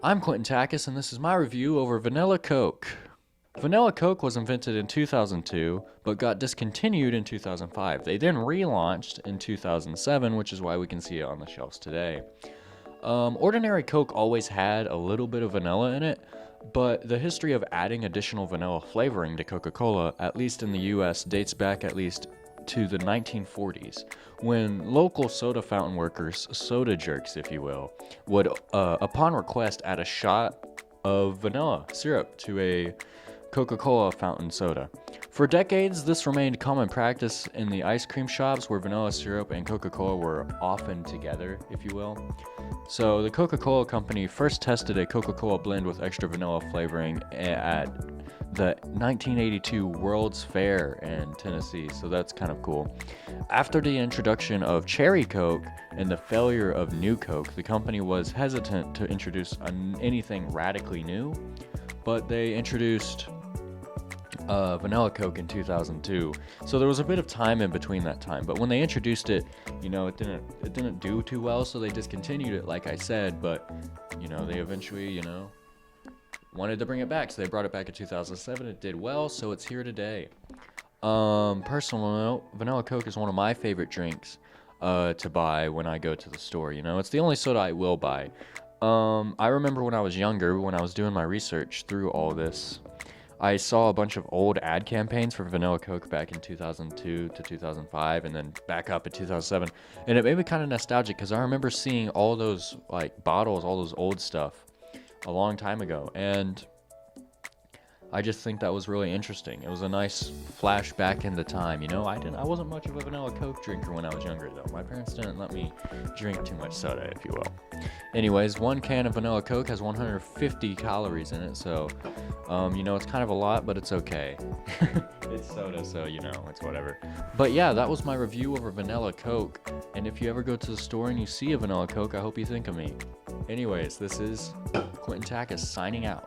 I'm Quentin Takis, and this is my review over Vanilla Coke. Vanilla Coke was invented in 2002, but got discontinued in 2005. They then relaunched in 2007, which is why we can see it on the shelves today. Ordinary Coke always had a little bit of vanilla in it, but the history of adding additional vanilla flavoring to Coca-Cola, at least in the US, dates back at least to the 1940s, when local soda fountain workers, soda jerks if you will, would, upon request, add a shot of vanilla syrup to a Coca-Cola fountain soda. For decades, this remained common practice in the ice cream shops where vanilla syrup and Coca-Cola were often together, if you will. So the Coca-Cola company first tested a Coca-Cola blend with extra vanilla flavoring at the 1982 World's Fair in Tennessee, so that's kind of cool. After the introduction of Cherry Coke and the failure of New Coke, the company was hesitant to introduce anything radically new, but they introduced Vanilla Coke in 2002. So there was a bit of time in between that time, but when they introduced it, it didn't do too well, so they discontinued it, like I said. But they eventually wanted to bring it back, so they brought it back in 2007. It did well, so it's here today. Personal note, Vanilla Coke is one of my favorite drinks to buy when I go to the store. It's the only soda I will buy. I remember when I was younger, when I was doing my research through all this, I saw a bunch of old ad campaigns for Vanilla Coke back in 2002 to 2005, and then back up in 2007, and it made me kind of nostalgic because I remember seeing all those bottles, all those old stuff a long time ago, and I just think that was really interesting. It was a nice flashback in the time. I wasn't much of a Vanilla Coke drinker when I was younger, though. My parents didn't let me drink too much soda, if you will. Anyways, one can of Vanilla Coke has 150 calories in it, so, it's kind of a lot, but it's okay. It's soda, so, it's whatever. But yeah, that was my review over Vanilla Coke, and if you ever go to the store and you see a Vanilla Coke, I hope you think of me. Anyways, this is Quentin Takis signing out.